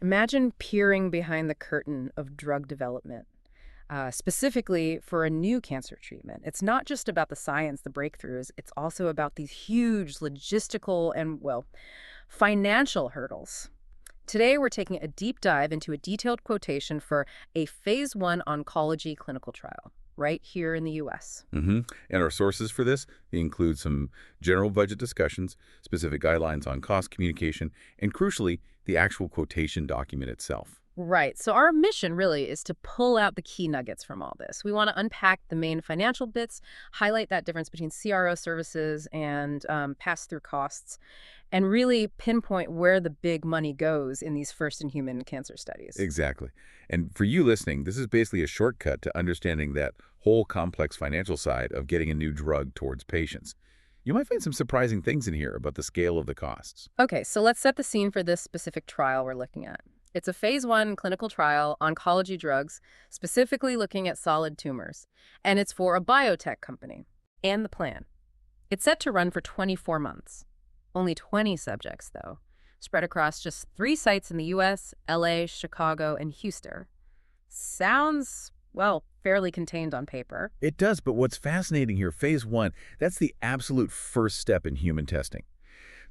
Imagine peering behind the curtain of drug development, specifically for a new cancer treatment. It's not just about the science, the breakthroughs, it's also about these huge logistical and, well, financial hurdles. Today, we're taking a deep dive into a detailed quotation for a phase 1 oncology clinical trial right here in the U.S. And our sources for this include some general budget discussions, specific guidelines on cost communication, and crucially, the actual quotation document itself. Right. So our mission really is to pull out the key nuggets from all this. We want to unpack the main financial bits, highlight that difference between CRO services and pass-through costs, and really pinpoint where the big money goes in these first-in-human cancer studies. Exactly. And for you listening, this is basically a shortcut to understanding that whole complex financial side of getting a new drug towards patients. You might find some surprising things in here about the scale of the costs. Okay, so let's set the scene for this specific trial we're looking at. It's a phase 1 clinical trial, oncology drugs, specifically looking at solid tumors. And it's for a biotech company. And the plan. It's set to run for 24 months. Only 20 subjects, though, spread across just 3 sites in the U.S., L.A., Chicago, and Houston. Sounds, well, fairly contained on paper. It does, but what's fascinating here, phase 1, that's the absolute first step in human testing.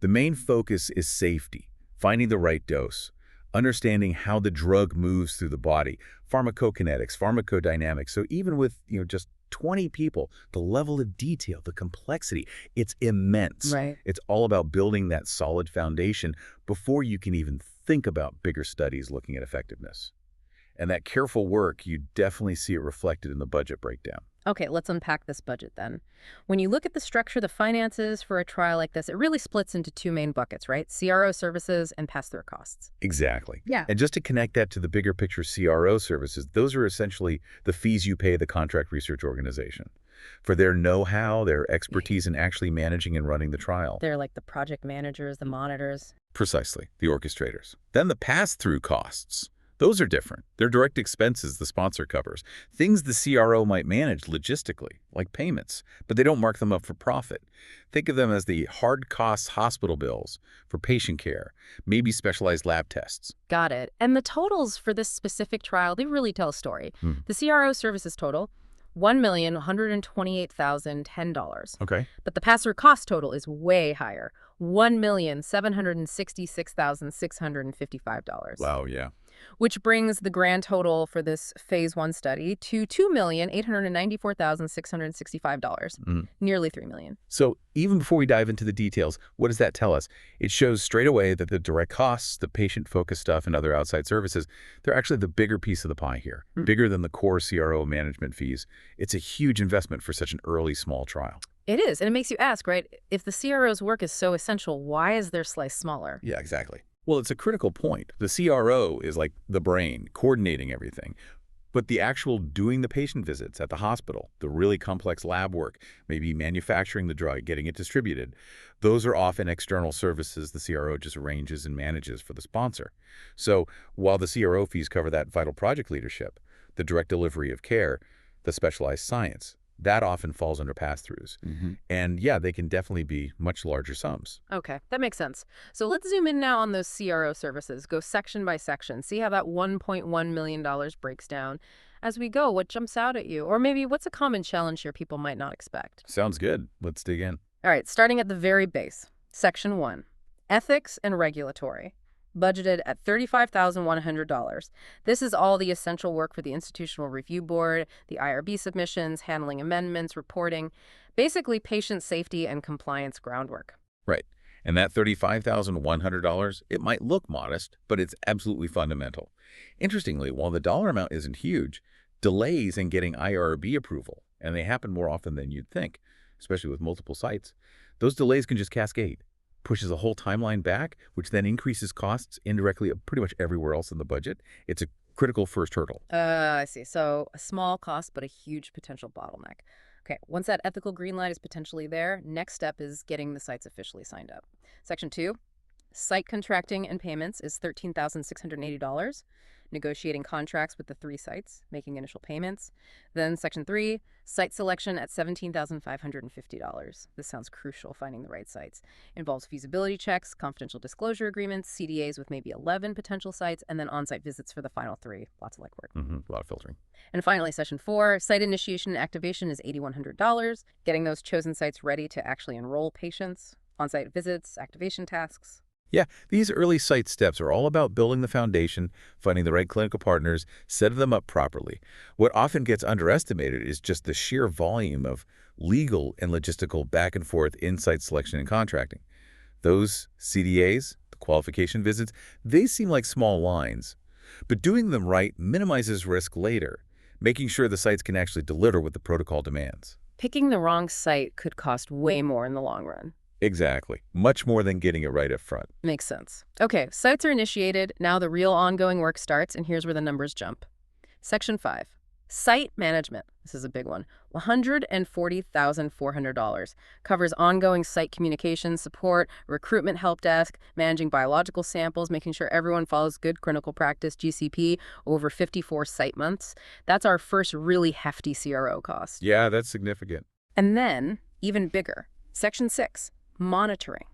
The main focus is safety, finding the right dose, understanding how the drug moves through the body, pharmacokinetics, pharmacodynamics. So even with, just 20 people, the level of detail, the complexity, it's immense. Right. It's all about building that solid foundation before you can even think about bigger studies looking at effectiveness. And that careful work, you definitely see it reflected in the budget breakdown. Okay, let's unpack this budget then. When you look at the structure, the finances for a trial like this, it really splits into 2 main buckets, right? CRO services and pass-through costs. Exactly. Yeah. And just to connect that to the bigger picture CRO services, those are essentially the fees you pay the contract research organization for their know-how, their expertise in actually managing and running the trial. They're like the project managers, the monitors. Precisely, the orchestrators. Then the pass-through costs. Those are different. They're direct expenses the sponsor covers, things the CRO might manage logistically, like payments, but they don't mark them up for profit. Think of them as the hard costs hospital bills for patient care, maybe specialized lab tests. Got it. And the totals for this specific trial, they really tell a story. The CRO services total, $1,128,010. Okay. But the pass-through cost total is way higher, $1,766,655. Wow, yeah. Which brings the grand total for this phase 1 study to $2,894,665, nearly $3 million. So even before we dive into the details, what does that tell us? It shows straight away that the direct costs, the patient-focused stuff, and other outside services, they're actually the bigger piece of the pie here, bigger than the core CRO management fees. It's a huge investment for such an early, small trial. It is, and it makes you ask, right? If the CRO's work is so essential, why is their slice smaller? Yeah, exactly. Well, it's a critical point. The CRO is like the brain, coordinating everything. But the actual doing the patient visits at the hospital, the really complex lab work, maybe manufacturing the drug, getting it distributed, those are often external services the CRO just arranges and manages for the sponsor. So while the CRO fees cover that vital project leadership, the direct delivery of care, the specialized science, that often falls under pass-throughs. And yeah, they can definitely be much larger sums. Okay, that makes sense. So let's zoom in now on those CRO services. Go section by section. See how that $1.1 million breaks down. As we go, what jumps out at you? Or maybe what's a common challenge here people might not expect? Sounds good. Let's dig in. All right, starting at the very base. Section 1, ethics and regulatory. Budgeted at $35,100. This is all the essential work for the Institutional Review Board, the IRB submissions, handling amendments, reporting, basically patient safety and compliance groundwork. Right. And that $35,100, it might look modest, but it's absolutely fundamental. Interestingly, while the dollar amount isn't huge, delays in getting IRB approval, and they happen more often than you'd think, especially with multiple sites, those delays can just cascade. Pushes a whole timeline back, which then increases costs indirectly pretty much everywhere else in the budget. It's a critical first hurdle. I see. So a small cost, but a huge potential bottleneck. Okay, once that ethical green light is potentially there, next step is getting the sites officially signed up. Section 2, site contracting and payments is $13,680. negotiating contracts with the 3 sites, making initial payments. Then Section 3, site selection at $17,550. This sounds crucial, finding the right sites. Involves feasibility checks, confidential disclosure agreements, CDAs with maybe 11 potential sites, and then on-site visits for the final 3. Lots of legwork. A lot of filtering. And finally, Section 4, site initiation and activation is $8,100, getting those chosen sites ready to actually enroll patients, on-site visits, activation tasks. Yeah, these early site steps are all about building the foundation, finding the right clinical partners, setting them up properly. What often gets underestimated is just the sheer volume of legal and logistical back and forth in site selection and contracting. Those CDAs, the qualification visits, they seem like small lines. But doing them right minimizes risk later, making sure the sites can actually deliver what the protocol demands. Picking the wrong site could cost way more in the long run. Exactly. Much more than getting it right up front. Makes sense. Okay, sites are initiated. Now the real ongoing work starts, and here's where the numbers jump. Section 5. Site management. This is a big one. $140,400. Covers ongoing site communication support, recruitment help desk, managing biological samples, making sure everyone follows good clinical practice, GCP, over 54 site months. That's our first really hefty CRO cost. Yeah, that's significant. And then, even bigger, Section 6. Monitoring,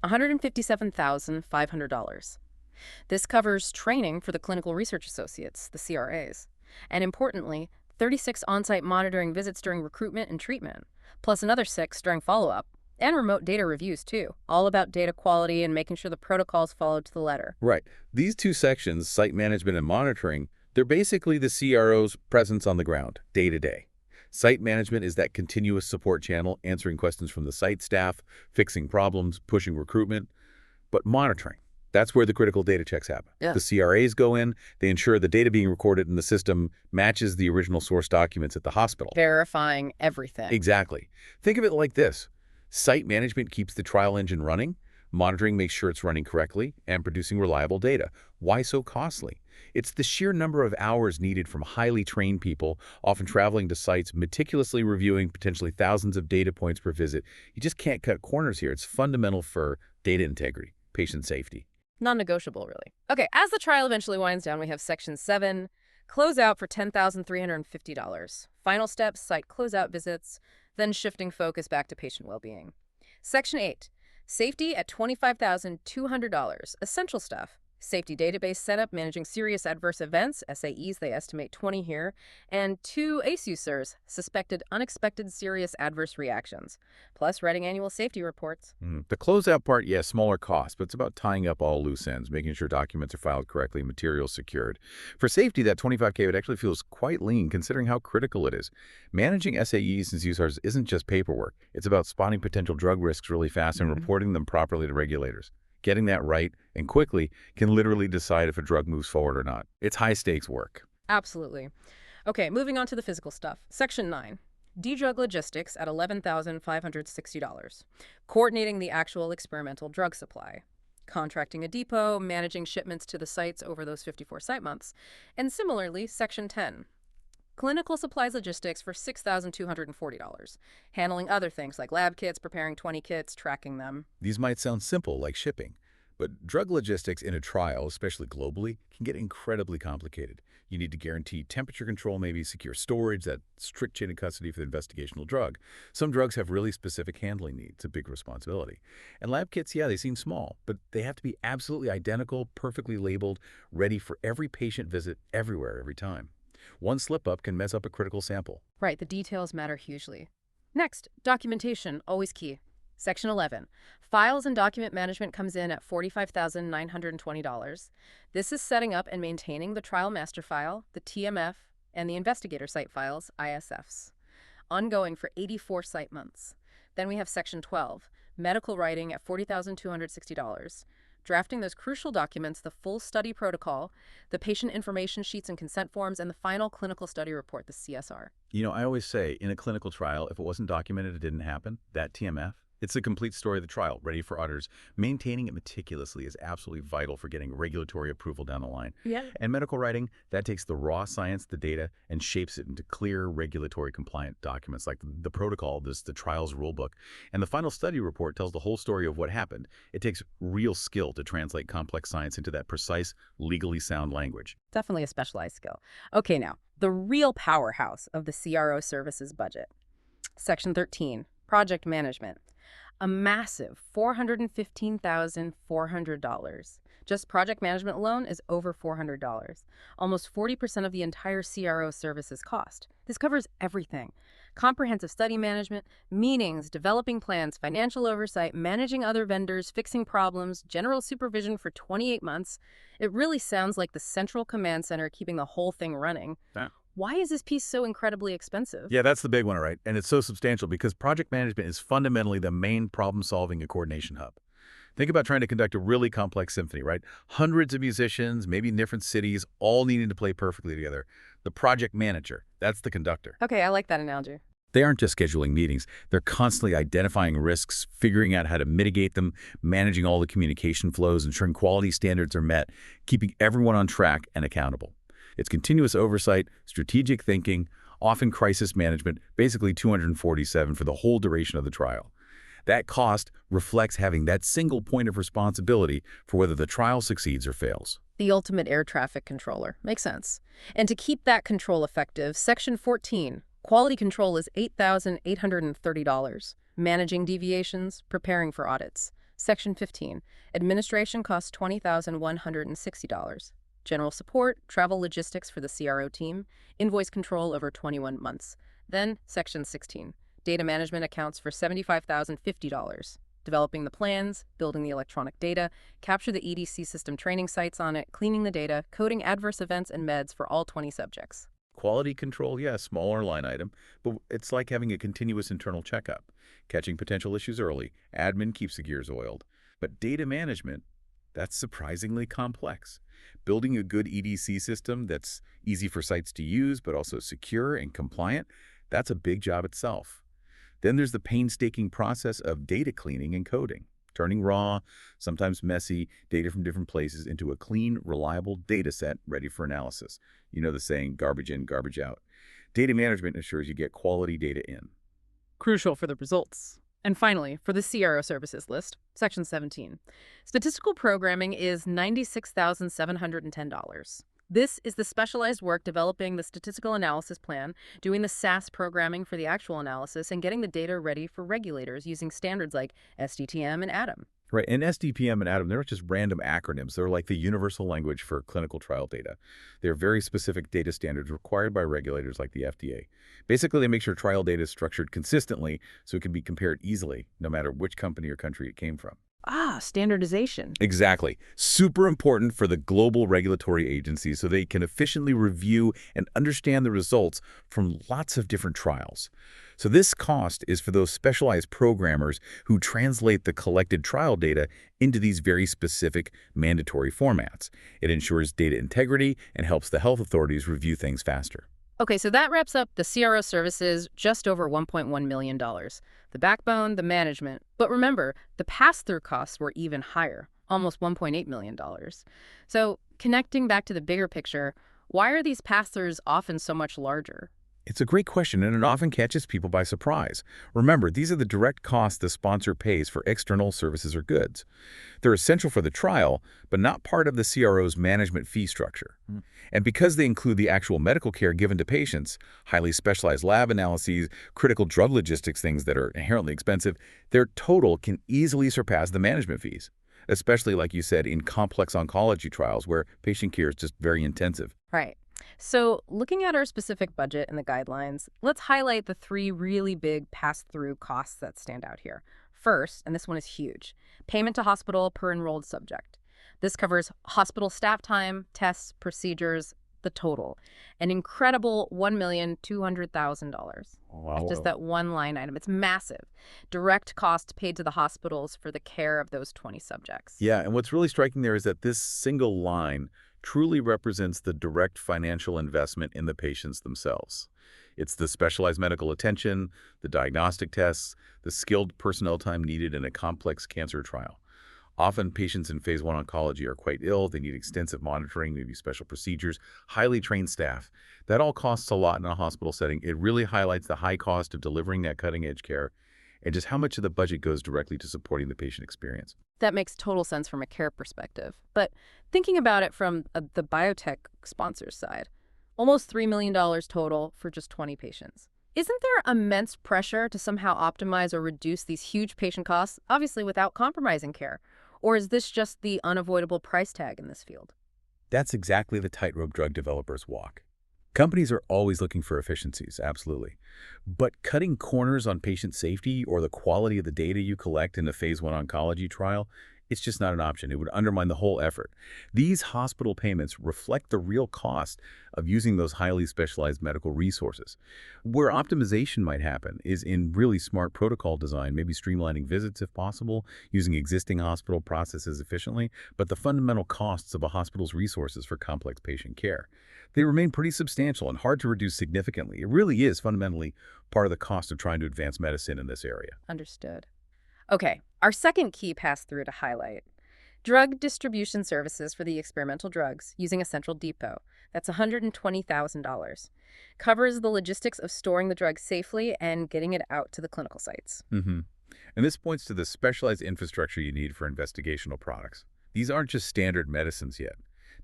$157,500. This covers training for the clinical research associates, the CRAs, and importantly, 36 on-site monitoring visits during recruitment and treatment, plus another 6 during follow-up, and remote data reviews too, all about data quality and making sure the protocol's followed to the letter. Right. These two sections, site management and monitoring, they're basically the CRO's presence on the ground, day to day. Site management is that continuous support channel, answering questions from the site staff, fixing problems, pushing recruitment. But monitoring, that's where the critical data checks happen. Yeah. The CRAs go in, they ensure the data being recorded in the system matches the original source documents at the hospital. Verifying everything. Exactly. Think of it like this. Site management keeps the trial engine running, monitoring makes sure it's running correctly, and producing reliable data. Why so costly? It's the sheer number of hours needed from highly trained people, often traveling to sites, meticulously reviewing potentially thousands of data points per visit. You just can't cut corners here. It's fundamental for data integrity, patient safety. Non-negotiable, really. Okay, as the trial eventually winds down, we have Section 7, closeout for $10,350. Final steps, site closeout visits, then shifting focus back to patient well-being. Section 8, safety at $25,200. Essential stuff. Safety database setup, managing serious adverse events, SAEs, they estimate 20 here, and 2 ASUSers, suspected unexpected serious adverse reactions, plus writing annual safety reports. The closeout part, yeah, smaller cost, but it's about tying up all loose ends, making sure documents are filed correctly, materials secured. For safety, that $25K it actually feels quite lean, considering how critical it is. Managing SAEs and ASUSers isn't just paperwork. It's about spotting potential drug risks really fast and reporting them properly to regulators. Getting that right and quickly can literally decide if a drug moves forward or not. It's high-stakes work. Absolutely. Okay, moving on to the physical stuff. Section 9, D-drug logistics at $11,560. Coordinating the actual experimental drug supply. Contracting a depot, managing shipments to the sites over those 54 site months. And similarly, Section 10, clinical supplies logistics for $6,240. Handling other things like lab kits, preparing 20 kits, tracking them. These might sound simple, like shipping, but drug logistics in a trial, especially globally, can get incredibly complicated. You need to guarantee temperature control, maybe secure storage, that strict chain of custody for the investigational drug. Some drugs have really specific handling needs, a big responsibility. And lab kits, yeah, they seem small, but they have to be absolutely identical, perfectly labeled, ready for every patient visit, everywhere, every time. One slip-up can mess up a critical sample. Right, the details matter hugely. Next, documentation, always key. Section 11, files and document management comes in at $45,920. This is setting up and maintaining the trial master file, the TMF, and the investigator site files, ISFs. Ongoing for 84 site months. Then we have Section 12, medical writing at $40,260. Drafting those crucial documents, the full study protocol, the patient information sheets and consent forms, and the final clinical study report, the CSR. You know, I always say, in a clinical trial, if it wasn't documented, it didn't happen. That TMF, It's a complete story of the trial, ready for auditors. Maintaining it meticulously is absolutely vital for getting regulatory approval down the line. Yeah. And medical writing, that takes the raw science, the data, and shapes it into clear, regulatory compliant documents like the protocol, the trial's rulebook. And the final study report tells the whole story of what happened. It takes real skill to translate complex science into that precise, legally sound language. Definitely a specialized skill. Okay, now, the real powerhouse of the CRO services budget. Section 13, project management. A massive $415,400. Just project management alone is over $400, almost 40% of the entire CRO services cost. This covers everything. Comprehensive study management, meetings, developing plans, financial oversight, managing other vendors, fixing problems, general supervision for 28 months. It really sounds like the central command center keeping the whole thing running. Yeah. Why is this piece so incredibly expensive? Yeah, that's the big one, right? And it's so substantial because project management is fundamentally the main problem-solving and coordination hub. Think about trying to conduct a really complex symphony, right? Hundreds of musicians, maybe in different cities, all needing to play perfectly together. The project manager, that's the conductor. Okay, I like that analogy. They aren't just scheduling meetings. They're constantly identifying risks, figuring out how to mitigate them, managing all the communication flows, ensuring quality standards are met, keeping everyone on track and accountable. It's continuous oversight, strategic thinking, often crisis management, basically 247 for the whole duration of the trial. That cost reflects having that single point of responsibility for whether the trial succeeds or fails. The ultimate air traffic controller. Makes sense. And to keep that control effective, Section 14, quality control is $8,830. Managing deviations, preparing for audits. Section 15, administration costs $20,160. General support, travel logistics for the CRO team, invoice control over 21 months. Then, Section 16, data management accounts for $75,050. Developing the plans, building the electronic data, capture the EDC system training sites on it, cleaning the data, coding adverse events and meds for all 20 subjects. Quality control, yeah, smaller line item, but it's like having a continuous internal checkup. Catching potential issues early, admin keeps the gears oiled. But data management, that's surprisingly complex. Building a good EDC system that's easy for sites to use but also secure and compliant, that's a big job itself. Then there's the painstaking process of data cleaning and coding, turning raw, sometimes messy, data from different places into a clean, reliable data set ready for analysis. You know the saying, garbage in, garbage out. Data management ensures you get quality data in. Crucial for the results. And finally, for the CRO services list, Section 17. Statistical programming is $96,710. This is the specialized work developing the statistical analysis plan, doing the SAS programming for the actual analysis, and getting the data ready for regulators using standards like SDTM and ADAM. Right, and SDPM and ADAM, they're not just random acronyms. They're like the universal language for clinical trial data. They're very specific data standards required by regulators like the FDA. Basically, they make sure trial data is structured consistently so it can be compared easily, no matter which company or country it came from. Ah, standardization. Exactly. Super important for the global regulatory agencies so they can efficiently review and understand the results from lots of different trials. So this cost is for those specialized programmers who translate the collected trial data into these very specific mandatory formats. It ensures data integrity and helps the health authorities review things faster. Okay, so that wraps up the CRO services, just over $1.1 million. The backbone, the management. But remember, the pass-through costs were even higher, almost $1.8 million. So connecting back to the bigger picture, why are these pass-throughs often so much larger? It's a great question, and it often catches people by surprise. Remember, these are the direct costs the sponsor pays for external services or goods. They're essential for the trial, but not part of the CRO's management fee structure. And because they include the actual medical care given to patients, highly specialized lab analyses, critical drug logistics, things that are inherently expensive, their total can easily surpass the management fees, especially, like you said, in complex oncology trials where patient care is just very intensive. Right. So looking at our specific budget and the guidelines, let's highlight the three really big pass-through costs that stand out here. First, and this one is huge, payment to hospital per enrolled subject. This covers hospital staff time, tests, procedures, the total. An incredible $1,200,000. Wow. Just that one line item. It's massive. Direct cost paid to the hospitals for the care of those 20 subjects. Yeah, and what's really striking there is that this single line truly represents the direct financial investment in the patients themselves. It's the specialized medical attention, the diagnostic tests, the skilled personnel time needed in a complex cancer trial. Often, patients in phase 1 oncology are quite ill. They need extensive monitoring, maybe special procedures, highly trained staff. That all costs a lot in a hospital setting. It really highlights the high cost of delivering that cutting-edge care and just how much of the budget goes directly to supporting the patient experience. That makes total sense from a care perspective. But thinking about it from the biotech sponsor's side, almost $3 million total for just 20 patients. Isn't there immense pressure to somehow optimize or reduce these huge patient costs, obviously without compromising care? Or is this just the unavoidable price tag in this field? That's exactly the tightrope drug developers walk. Companies are always looking for efficiencies, absolutely. But cutting corners on patient safety or the quality of the data you collect in a phase 1 oncology trial, it's just not an option. It would undermine the whole effort. These hospital payments reflect the real cost of using those highly specialized medical resources. Where optimization might happen is in really smart protocol design, maybe streamlining visits if possible, using existing hospital processes efficiently, but the fundamental costs of a hospital's resources for complex patient care, they remain pretty substantial and hard to reduce significantly. It really is fundamentally part of the cost of trying to advance medicine in this area. Understood. Okay, our second key pass-through to highlight. Drug distribution services for the experimental drugs using a central depot. That's $120,000. Covers the logistics of storing the drug safely and getting it out to the clinical sites. And this points to the specialized infrastructure you need for investigational products. These aren't just standard medicines yet.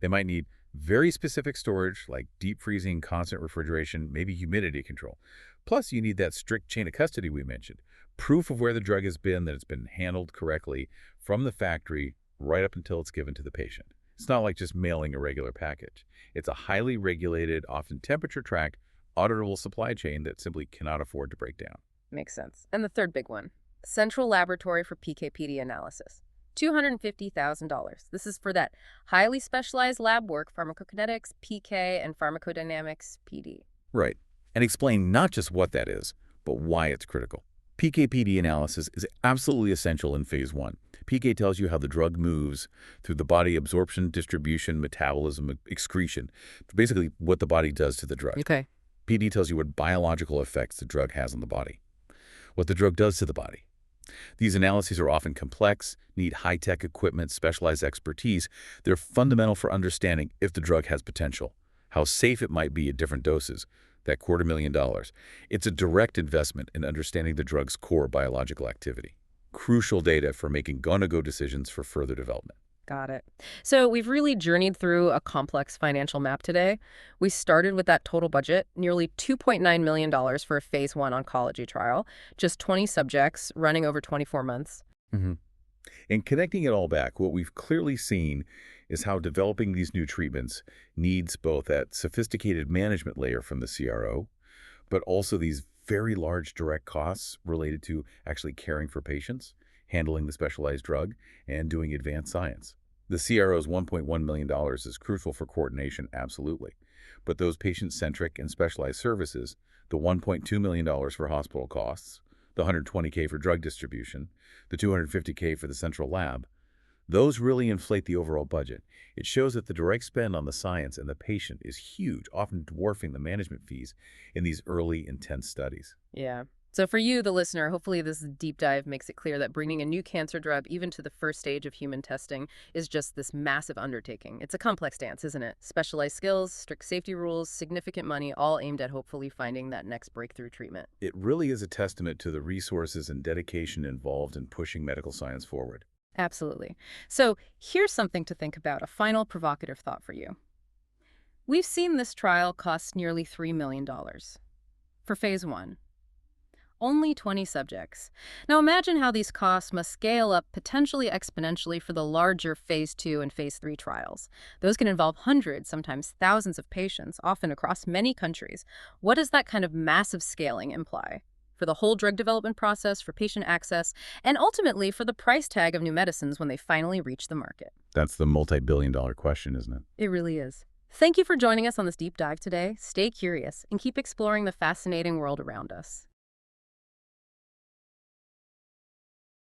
They might need very specific storage like deep freezing, constant refrigeration, maybe humidity control. Plus, you need that strict chain of custody we mentioned. Proof of where the drug has been, that it's been handled correctly from the factory right up until it's given to the patient. It's not like just mailing a regular package. It's a highly regulated, often temperature-tracked, auditable supply chain that simply cannot afford to break down. Makes sense. And the third big one, central laboratory for PK/PD analysis. $250,000. This is for that highly specialized lab work, pharmacokinetics, PK, and pharmacodynamics, PD. Right. And explain not just what that is, but why it's critical. PK/PD analysis is absolutely essential in phase 1. PK tells you how the drug moves through the body: absorption, distribution, metabolism, excretion. Basically, what the body does to the drug. Okay. PD tells you what biological effects the drug has on the body, what the drug does to the body. These analyses are often complex, need high-tech equipment, specialized expertise. They're fundamental for understanding if the drug has potential, how safe it might be at different doses, that $250,000. It's a direct investment in understanding the drug's core biological activity. Crucial data for making go-no-go decisions for further development. Got it. So we've really journeyed through a complex financial map today. We started with that total budget, nearly $2.9 million for a phase 1 oncology trial, just 20 subjects running over 24 months. In connecting it all back, what we've clearly seen is how developing these new treatments needs both that sophisticated management layer from the CRO, but also these very large direct costs related to actually caring for patients, handling the specialized drug, and doing advanced science. The CRO's $1.1 million is crucial for coordination, absolutely. But those patient-centric and specialized services, the $1.2 million for hospital costs, the $120K for drug distribution, the $250K for the central lab, those really inflate the overall budget. It shows that the direct spend on the science and the patient is huge, often dwarfing the management fees in these early, intense studies. Yeah. So for you, the listener, hopefully this deep dive makes it clear that bringing a new cancer drug even to the first stage of human testing is just this massive undertaking. It's a complex dance, isn't it? Specialized skills, strict safety rules, significant money, all aimed at hopefully finding that next breakthrough treatment. It really is a testament to the resources and dedication involved in pushing medical science forward. Absolutely. So here's something to think about, a final provocative thought for you. We've seen this trial cost nearly $3 million for phase 1. Only 20 subjects. Now imagine how these costs must scale up potentially exponentially for the larger phase 2 and phase 3 trials. Those can involve hundreds, sometimes thousands of patients, often across many countries. What does that kind of massive scaling imply for the whole drug development process, for patient access, and ultimately for the price tag of new medicines when they finally reach the market? That's the multi-billion-dollar question, isn't it? It really is. Thank you for joining us on this deep dive today. Stay curious and keep exploring the fascinating world around us.